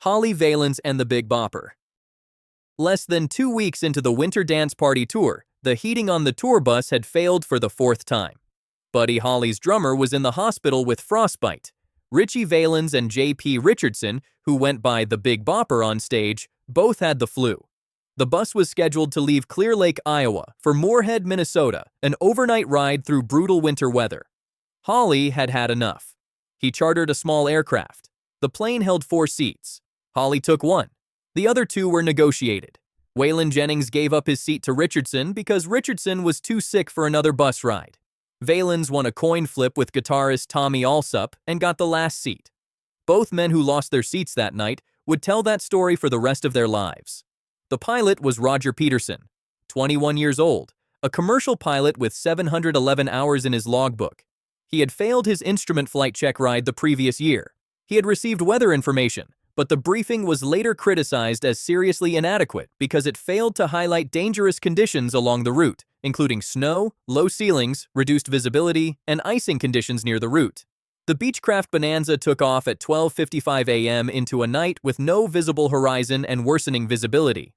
Ritchie Valens and the Big Bopper. Less than 2 weeks into the Winter Dance Party tour, the heating on the tour bus had failed for the 4th time. Buddy Holly's drummer was in the hospital with frostbite. Ritchie Valens and J.P. Richardson, who went by the Big Bopper on stage, both had the flu. The bus was scheduled to leave Clear Lake, Iowa, for Moorhead, Minnesota, an overnight ride through brutal winter weather. Holly had had enough. He chartered a small aircraft. The plane held 4 seats. Holly took one. The other 2 were negotiated. Waylon Jennings gave up his seat to Richardson because Richardson was too sick for another bus ride. Valens won a coin flip with guitarist Tommy Allsup and got the last seat. Both men who lost their seats that night would tell that story for the rest of their lives. The pilot was Roger Peterson, 21 years old, a commercial pilot with 711 hours in his logbook. He had failed his instrument flight check ride the previous year. He had received weather information, but the briefing was later criticized as seriously inadequate because it failed to highlight dangerous conditions along the route, including snow, low ceilings, reduced visibility, and icing conditions near the route. The Beechcraft Bonanza took off at 12:55 a.m. into a night with no visible horizon and worsening visibility.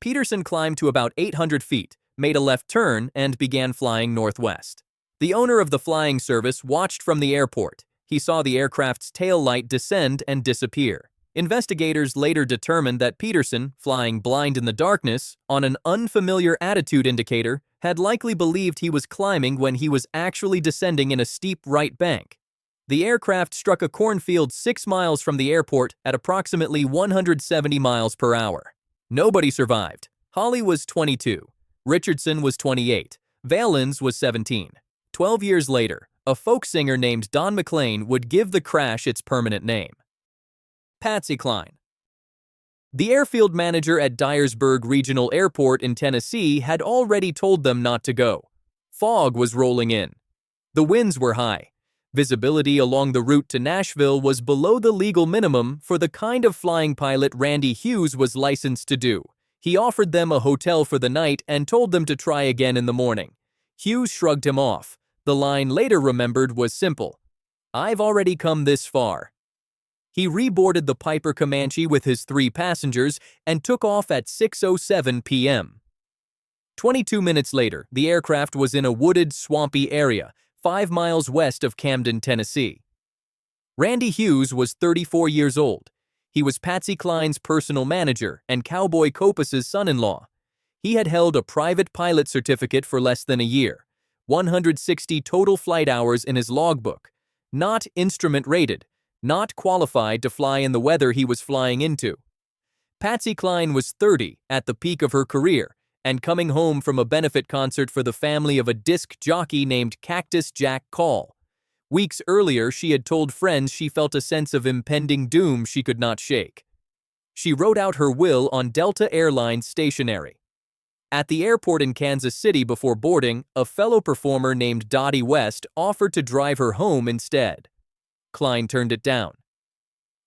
Peterson climbed to about 800 feet, made a left turn, and began flying northwest. The owner of the flying service watched from the airport. He saw the aircraft's tail light descend and disappear. Investigators later determined that Peterson, flying blind in the darkness, on an unfamiliar attitude indicator, had likely believed he was climbing when he was actually descending in a steep right bank. The aircraft struck a cornfield 6 miles from the airport at approximately 170 miles per hour. Nobody survived. Holly was 22. Richardson was 28. Valens was 17. 12 years later, a folk singer named Don McLean would give the crash its permanent name. Patsy Cline. The airfield manager at Dyersburg Regional Airport in Tennessee had already told them not to go. Fog was rolling in. The winds were high. Visibility along the route to Nashville was below the legal minimum for the kind of flying pilot Randy Hughes was licensed to do. He offered them a hotel for the night and told them to try again in the morning. Hughes shrugged him off. The line later remembered was simple. "I've already come this far." He reboarded the Piper Comanche with his 3 passengers and took off at 6:07 p.m. 22 minutes later, the aircraft was in a wooded, swampy area, 5 miles west of Camden, Tennessee. Randy Hughes was 34 years old. He was Patsy Cline's personal manager and Cowboy Copus's son-in-law. He had held a private pilot certificate for less than a year, 160 total flight hours in his logbook, not instrument rated, not qualified to fly in the weather he was flying into. Patsy Cline was 30 at the peak of her career and coming home from a benefit concert for the family of a disc jockey named Cactus Jack Call. Weeks earlier, she had told friends she felt a sense of impending doom she could not shake. She wrote out her will on Delta Airlines stationery. At the airport in Kansas City before boarding, a fellow performer named Dottie West offered to drive her home instead. Cline turned it down.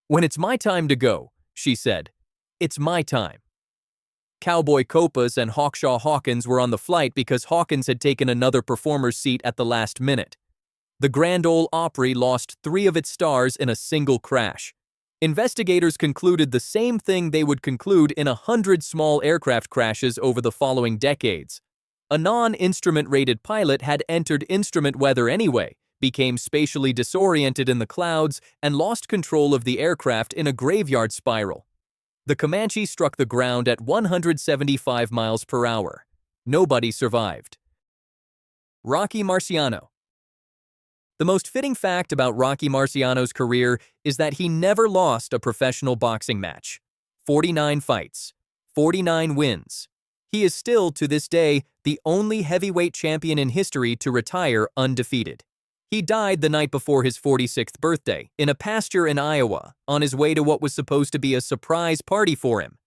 "When it's my time to go," she said, "it's my time." Cowboy Copus and Hawkshaw Hawkins were on the flight because Hawkins had taken another performer's seat at the last minute. The Grand Ole Opry lost 3 of its stars in a single crash. Investigators concluded the same thing they would conclude in 100 small aircraft crashes over the following decades. A non-instrument-rated pilot had entered instrument weather anyway, became spatially disoriented in the clouds, and lost control of the aircraft in a graveyard spiral. The Comanche struck the ground at 175 miles per hour. Nobody survived. Rocky Marciano. The most fitting fact about Rocky Marciano's career is that he never lost a professional boxing match. 49 fights, 49 wins. He is still, to this day, the only heavyweight champion in history to retire undefeated. He died the night before his 46th birthday in a pasture in Iowa on his way to what was supposed to be a surprise party for him.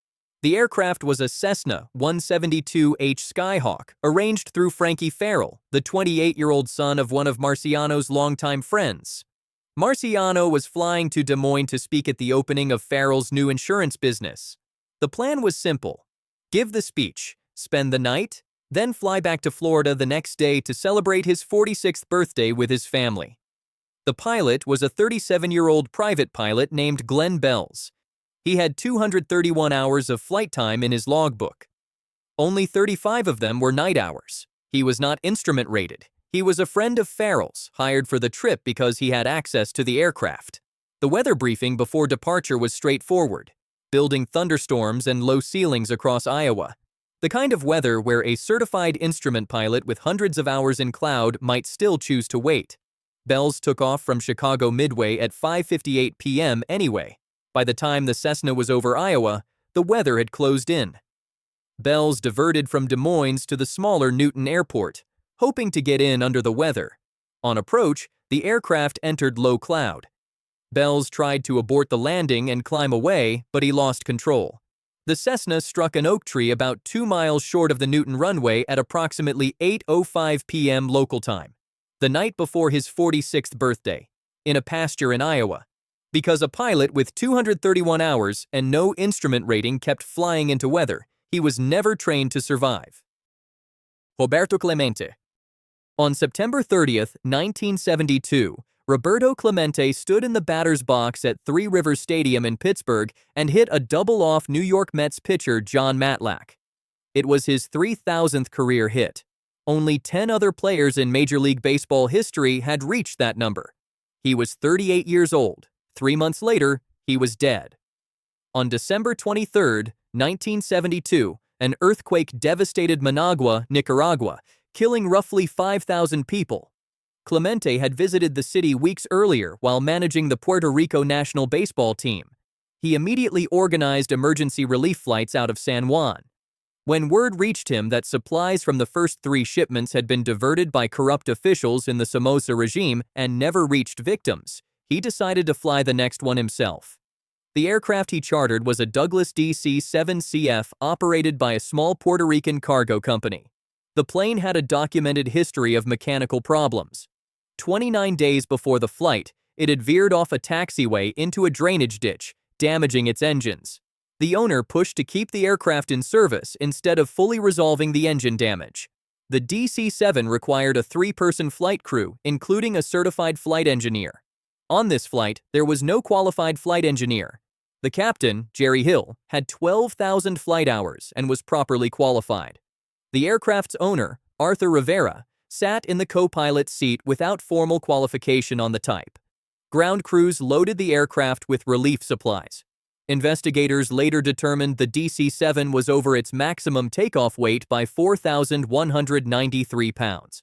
The aircraft was a Cessna 172H Skyhawk, arranged through Frankie Farrell, the 28-year-old son of one of Marciano's longtime friends. Marciano was flying to Des Moines to speak at the opening of Farrell's new insurance business. The plan was simple: give the speech, spend the night, then fly back to Florida the next day to celebrate his 46th birthday with his family. The pilot was a 37-year-old private pilot named Glenn Bells. He had 231 hours of flight time in his logbook. Only 35 of them were night hours. He was not instrument rated. He was a friend of Farrell's, hired for the trip because he had access to the aircraft. The weather briefing before departure was straightforward, building thunderstorms and low ceilings across Iowa. The kind of weather where a certified instrument pilot with hundreds of hours in cloud might still choose to wait. Bells took off from Chicago Midway at 5:58 p.m. anyway. By the time the Cessna was over Iowa, the weather had closed in. Bells diverted from Des Moines to the smaller Newton Airport, hoping to get in under the weather. On approach, the aircraft entered low cloud. Bells tried to abort the landing and climb away, but he lost control. The Cessna struck an oak tree about 2 miles short of the Newton runway at approximately 8:05 p.m. local time, the night before his 46th birthday, in a pasture in Iowa. Because a pilot with 231 hours and no instrument rating kept flying into weather, he was never trained to survive. Roberto Clemente. On September 30th, 1972, Roberto Clemente stood in the batter's box at Three Rivers Stadium in Pittsburgh and hit a double-off New York Mets pitcher Jon Matlack. It was his 3,000th career hit. Only 10 other players in Major League Baseball history had reached that number. He was 38 years old. 3 months later, he was dead. On December 23, 1972, an earthquake devastated Managua, Nicaragua, killing roughly 5,000 people. Clemente had visited the city weeks earlier while managing the Puerto Rico national baseball team. He immediately organized emergency relief flights out of San Juan. When word reached him that supplies from the first 3 shipments had been diverted by corrupt officials in the Somoza regime and never reached victims, he decided to fly the next one himself. The aircraft he chartered was a Douglas DC-7CF operated by a small Puerto Rican cargo company. The plane had a documented history of mechanical problems. 29 days before the flight, it had veered off a taxiway into a drainage ditch, damaging its engines. The owner pushed to keep the aircraft in service instead of fully resolving the engine damage. The DC-7 required a 3-person flight crew, including a certified flight engineer. On this flight, there was no qualified flight engineer. The captain, Jerry Hill, had 12,000 flight hours and was properly qualified. The aircraft's owner, Arthur Rivera, sat in the co-pilot's seat without formal qualification on the type. Ground crews loaded the aircraft with relief supplies. Investigators later determined the DC-7 was over its maximum takeoff weight by 4,193 pounds.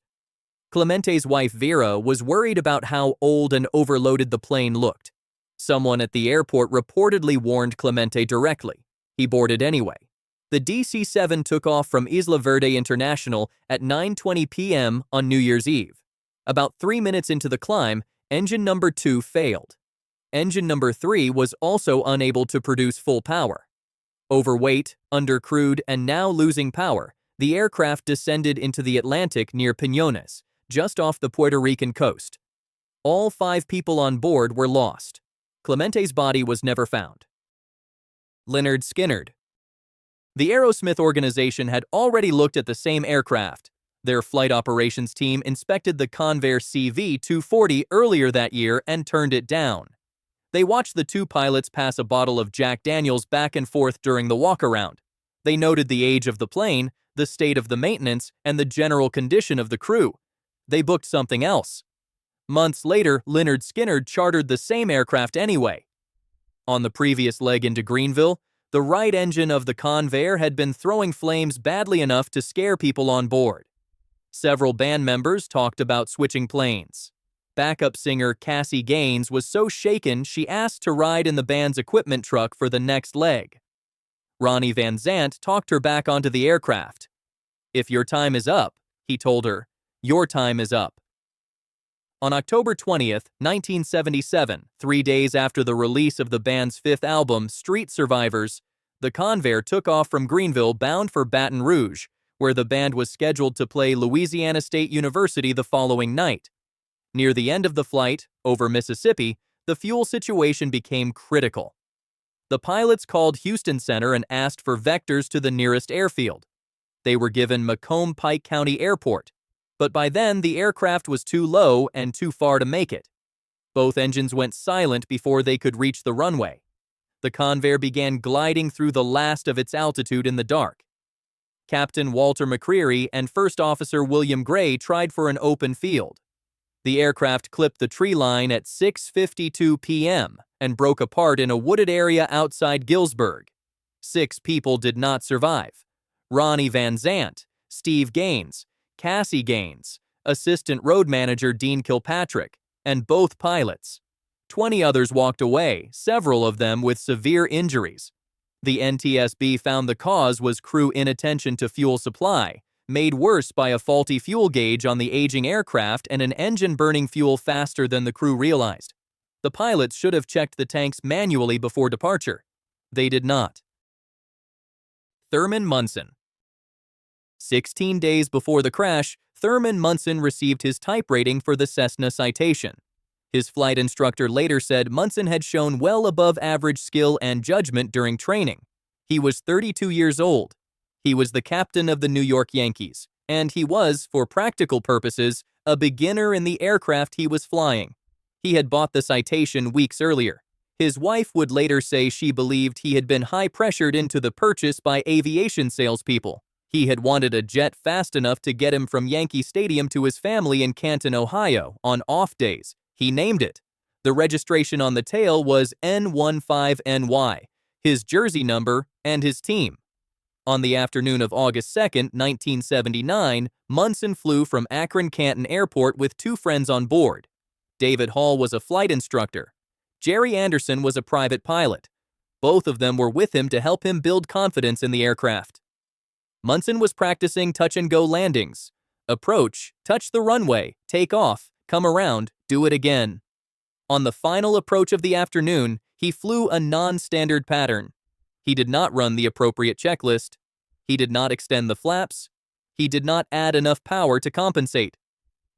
Clemente's wife Vera was worried about how old and overloaded the plane looked. Someone at the airport reportedly warned Clemente directly. He boarded anyway. The DC-7 took off from Isla Verde International at 9:20 p.m. on New Year's Eve. About 3 minutes into the climb, engine number 2 failed. Engine number 3 was also unable to produce full power. Overweight, undercrewed, and now losing power, the aircraft descended into the Atlantic near Piñones, just off the Puerto Rican coast. All 5 people on board were lost. Clemente's body was never found. Lynyrd Skynyrd. The Aerosmith organization had already looked at the same aircraft. Their flight operations team inspected the Convair CV-240 earlier that year and turned it down. They watched the 2 pilots pass a bottle of Jack Daniels back and forth during the walk-around. They noted the age of the plane, the state of the maintenance, and the general condition of the crew. They booked something else. Months later, Lynyrd Skynyrd chartered the same aircraft anyway. On the previous leg into Greenville, the right engine of the Convair had been throwing flames badly enough to scare people on board. Several band members talked about switching planes. Backup singer Cassie Gaines was so shaken she asked to ride in the band's equipment truck for the next leg. Ronnie Van Zant talked her back onto the aircraft. "If your time is up," he told her, "your time is up." On October 20th, 1977, 3 days after the release of the band's 5th album, Street Survivors, the Convair took off from Greenville bound for Baton Rouge, where the band was scheduled to play Louisiana State University the following night. Near the end of the flight, over Mississippi, the fuel situation became critical. The pilots called Houston Center and asked for vectors to the nearest airfield. They were given Macomb-Pike County Airport, but by then the aircraft was too low and too far to make it. Both engines went silent before they could reach the runway. The Convair began gliding through the last of its altitude in the dark. Captain Walter McCreary and First Officer William Gray tried for an open field. The aircraft clipped the tree line at 6:52 p.m. and broke apart in a wooded area outside Gillsburg. 6 people did not survive: Ronnie Van Zant, Steve Gaines, Cassie Gaines, Assistant Road Manager Dean Kilpatrick, and both pilots. 20 others walked away, several of them with severe injuries. The NTSB found the cause was crew inattention to fuel supply, made worse by a faulty fuel gauge on the aging aircraft and an engine burning fuel faster than the crew realized. The pilots should have checked the tanks manually before departure. They did not. Thurman Munson. 16 days before the crash, Thurman Munson received his type rating for the Cessna citation. His flight instructor later said Munson had shown well above average skill and judgment during training. He was 32 years old. He was the captain of the New York Yankees, and he was, for practical purposes, a beginner in the aircraft he was flying. He had bought the citation weeks earlier. His wife would later say she believed he had been high-pressured into the purchase by aviation salespeople. He had wanted a jet fast enough to get him from Yankee Stadium to his family in Canton, Ohio, on off days. He named it. The registration on the tail was N15NY, his jersey number, and his team. On the afternoon of August 2, 1979, Munson flew from Akron-Canton Airport with 2 friends on board. David Hall was a flight instructor. Jerry Anderson was a private pilot. Both of them were with him to help him build confidence in the aircraft. Munson was practicing touch-and-go landings. Approach, touch the runway, take off, come around, do it again. On the final approach of the afternoon, he flew a non-standard pattern. He did not run the appropriate checklist. He did not extend the flaps. He did not add enough power to compensate.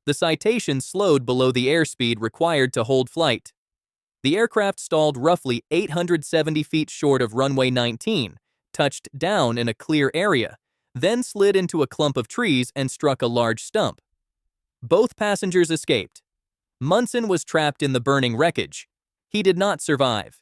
The citation slowed below the airspeed required to hold flight. The aircraft stalled roughly 870 feet short of runway 19, touched down in a clear area, then slid into a clump of trees and struck a large stump. Both passengers escaped. Munson was trapped in the burning wreckage. He did not survive.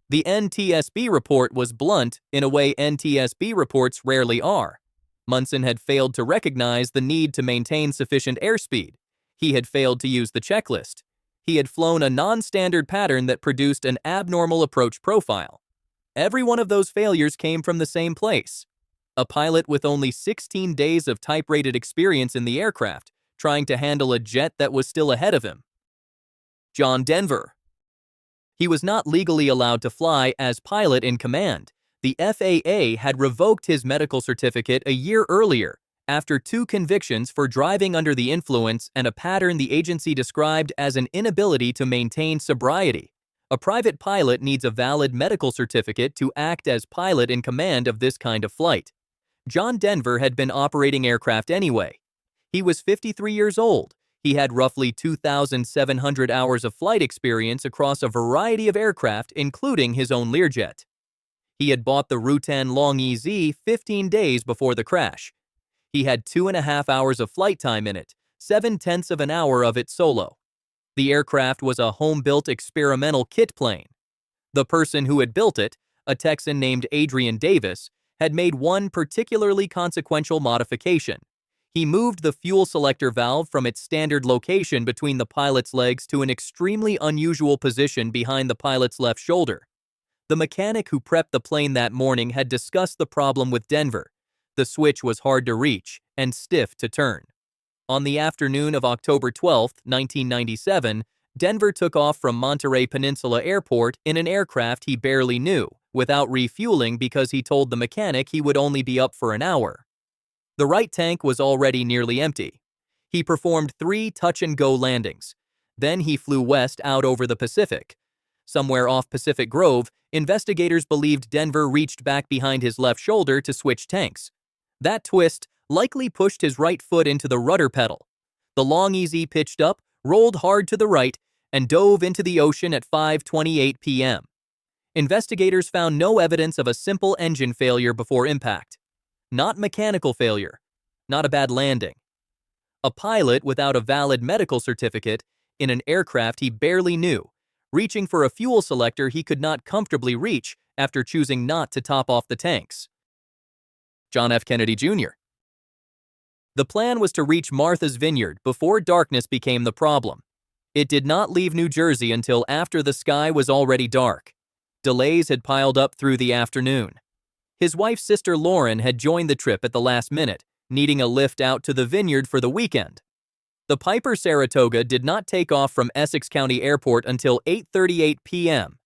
The NTSB report was blunt in a way NTSB reports rarely are. Munson had failed to recognize the need to maintain sufficient airspeed. He had failed to use the checklist. He had flown a non-standard pattern that produced an abnormal approach profile. Every one of those failures came from the same place: a pilot with only 16 days of type-rated experience in the aircraft, trying to handle a jet that was still ahead of him. John Denver. He was not legally allowed to fly as pilot in command. The FAA had revoked his medical certificate a year earlier after 2 convictions for driving under the influence and a pattern the agency described as an inability to maintain sobriety. A private pilot needs a valid medical certificate to act as pilot in command of this kind of flight. John Denver had been operating aircraft anyway. He was 53 years old. He had roughly 2,700 hours of flight experience across a variety of aircraft, including his own Learjet. He had bought the Rutan Long-EZ 15 days before the crash. He had 2.5 hours of flight time in it, 0.7 of an hour of it solo. The aircraft was a home-built experimental kit plane. The person who had built it, a Texan named Adrian Davis, had made one particularly consequential modification. He moved the fuel selector valve from its standard location between the pilot's legs to an extremely unusual position behind the pilot's left shoulder. The mechanic who prepped the plane that morning had discussed the problem with Denver. The switch was hard to reach and stiff to turn. On the afternoon of October 12, 1997, Denver took off from Monterey Peninsula Airport in an aircraft he barely knew, without refueling because he told the mechanic he would only be up for an hour. The right tank was already nearly empty. He performed 3 touch-and-go landings. Then he flew west out over the Pacific. Somewhere off Pacific Grove, investigators believed Denver reached back behind his left shoulder to switch tanks. That twist likely pushed his right foot into the rudder pedal. The Long-EZ pitched up, rolled hard to the right, and dove into the ocean at 5:28 p.m. Investigators found no evidence of a simple engine failure before impact. Not mechanical failure. Not a bad landing. A pilot without a valid medical certificate in an aircraft he barely knew reaching for a fuel selector he could not comfortably reach after choosing not to top off the tanks. John F. Kennedy Jr. The plan was to reach Martha's Vineyard before darkness became the problem. It did not leave New Jersey until after the sky was already dark. Delays had piled up through the afternoon. His wife's sister Lauren had joined the trip at the last minute, needing a lift out to the vineyard for the weekend. The Piper Saratoga did not take off from Essex County Airport until 8:38 p.m.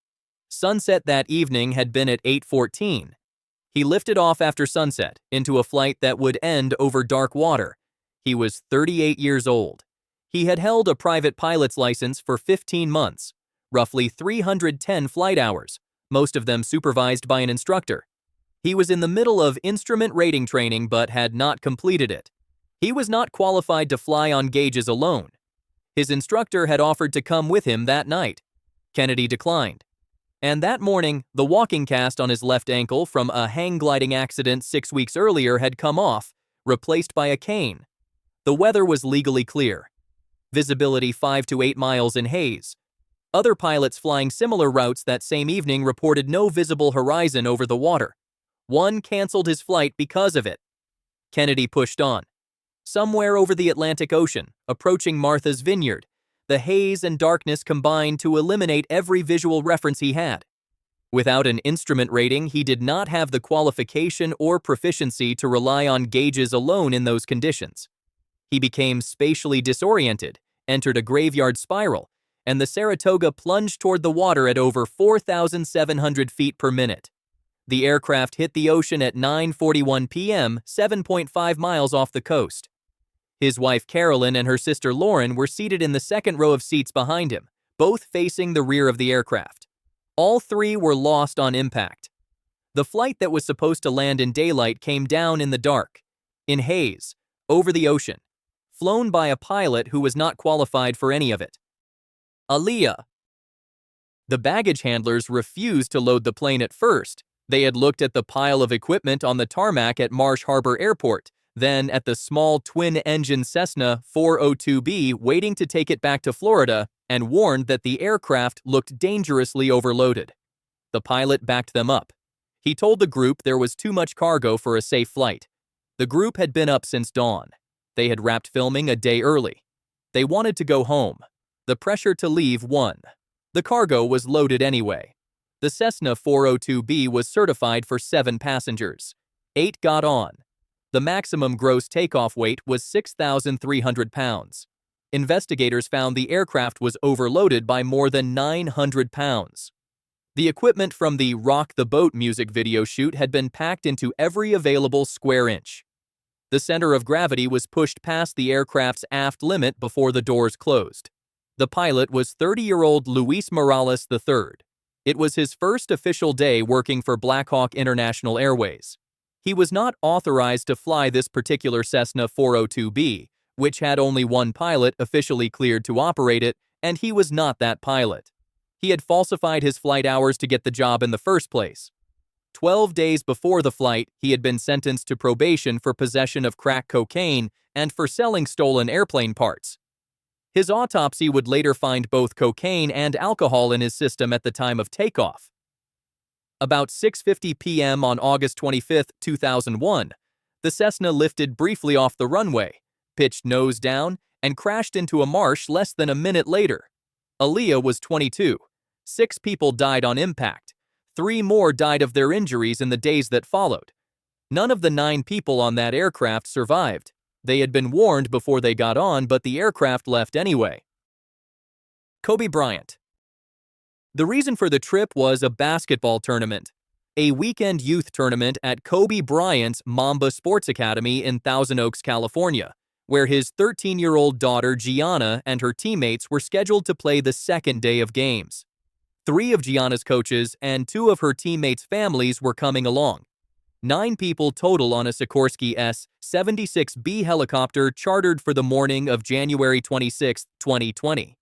Sunset that evening had been at 8:14. He lifted off after sunset into a flight that would end over dark water. He was 38 years old. He had held a private pilot's license for 15 months, roughly 310 flight hours, most of them supervised by an instructor. He was in the middle of instrument rating training but had not completed it. He was not qualified to fly on gauges alone. His instructor had offered to come with him that night. Kennedy declined. And that morning, the walking cast on his left ankle from a hang gliding accident 6 weeks earlier had come off, replaced by a cane. The weather was legally clear. Visibility 5 to 8 miles in haze. Other pilots flying similar routes that same evening reported no visible horizon over the water. One canceled his flight because of it. Kennedy pushed on. Somewhere over the Atlantic Ocean, approaching Martha's Vineyard, the haze and darkness combined to eliminate every visual reference he had. Without an instrument rating, he did not have the qualification or proficiency to rely on gauges alone in those conditions. He became spatially disoriented, entered a graveyard spiral, and the Saratoga plunged toward the water at over 4,700 feet per minute. The aircraft hit the ocean at 9:41 p.m., 7.5 miles off the coast. His wife Carolyn and her sister Lauren were seated in the second row of seats behind him, both facing the rear of the aircraft. All three were lost on impact. The flight that was supposed to land in daylight came down in the dark, in haze, over the ocean, flown by a pilot who was not qualified for any of it. Aaliyah. The baggage handlers refused to load the plane at first. They had looked at the pile of equipment on the tarmac at Marsh Harbor Airport, then at the small twin-engine Cessna 402B waiting to take it back to Florida, and warned that the aircraft looked dangerously overloaded. The pilot backed them up. He told the group there was too much cargo for a safe flight. The group had been up since dawn. They had wrapped filming a day early. They wanted to go home. The pressure to leave won. The cargo was loaded anyway. The Cessna 402B was certified for 7 passengers. 8 got on. The maximum gross takeoff weight was 6,300 pounds. Investigators found the aircraft was overloaded by more than 900 pounds. The equipment from the Rock the Boat music video shoot had been packed into every available square inch. The center of gravity was pushed past the aircraft's aft limit before the doors closed. The pilot was 30-year-old Luis Morales III. It was his first official day working for Blackhawk International Airways. He was not authorized to fly this particular Cessna 402B, which had only one pilot officially cleared to operate it, and he was not that pilot. He had falsified his flight hours to get the job in the first place. 12 days before the flight, he had been sentenced to probation for possession of crack cocaine and for selling stolen airplane parts. His autopsy would later find both cocaine and alcohol in his system at the time of takeoff. About 6:50 p.m. on August 25, 2001, the Cessna lifted briefly off the runway, pitched nose down, and crashed into a marsh less than a minute later. Aaliyah was 22. 6 people died on impact. 3 more died of their injuries in the days that followed. None of the 9 people on that aircraft survived. They had been warned before they got on, but the aircraft left anyway. Kobe Bryant. The reason for the trip was a basketball tournament, a weekend youth tournament at Kobe Bryant's Mamba Sports Academy in Thousand Oaks, California, where his 13-year-old daughter Gianna and her teammates were scheduled to play the second day of games. 3 of Gianna's coaches and 2 of her teammates' families were coming along. 9 people total on a Sikorsky S-76B helicopter chartered for the morning of January 26, 2020.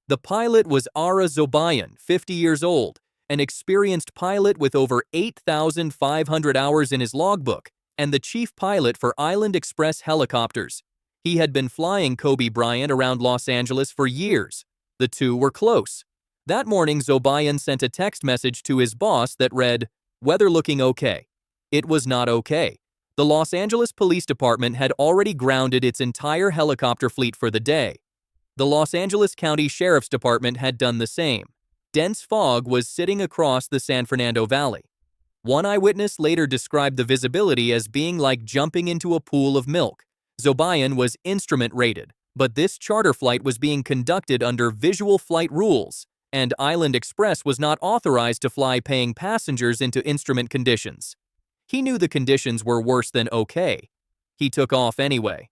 The pilot was Ara Zobayan, 50 years old, an experienced pilot with over 8,500 hours in his logbook, and the chief pilot for Island Express helicopters. He had been flying Kobe Bryant around Los Angeles for years. The two were close. That morning, Zobayan sent a text message to his boss that read, "Weather looking okay." It was not okay. The Los Angeles Police Department had already grounded its entire helicopter fleet for the day. The Los Angeles County Sheriff's Department had done the same. Dense fog was sitting across the San Fernando Valley. One eyewitness later described the visibility as being like jumping into a pool of milk. Zobayan was instrument rated, but this charter flight was being conducted under visual flight rules, and Island Express was not authorized to fly paying passengers into instrument conditions. He knew the conditions were worse than okay. He took off anyway.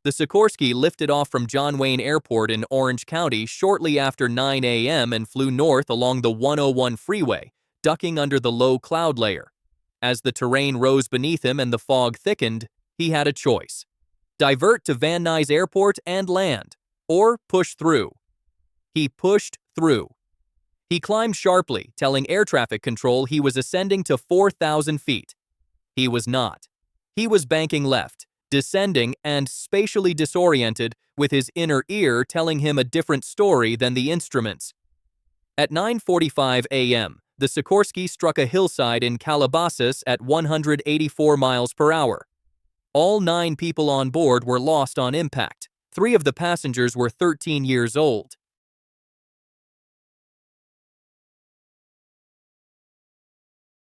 The Sikorsky lifted off from John Wayne Airport in Orange County shortly after 9 a.m. and flew north along the 101 freeway, ducking under the low cloud layer. As the terrain rose beneath him and the fog thickened, he had a choice: divert to Van Nuys Airport and land, or push through. He pushed through. He climbed sharply, telling air traffic control he was ascending to 4,000 feet. He was not. He was banking left, descending, and spatially disoriented, with his inner ear telling him a different story than the instruments. At 9:45 a.m., the Sikorsky struck a hillside in Calabasas at 184 miles per hour. All 9 people on board were lost on impact. 3 of the passengers were 13 years old.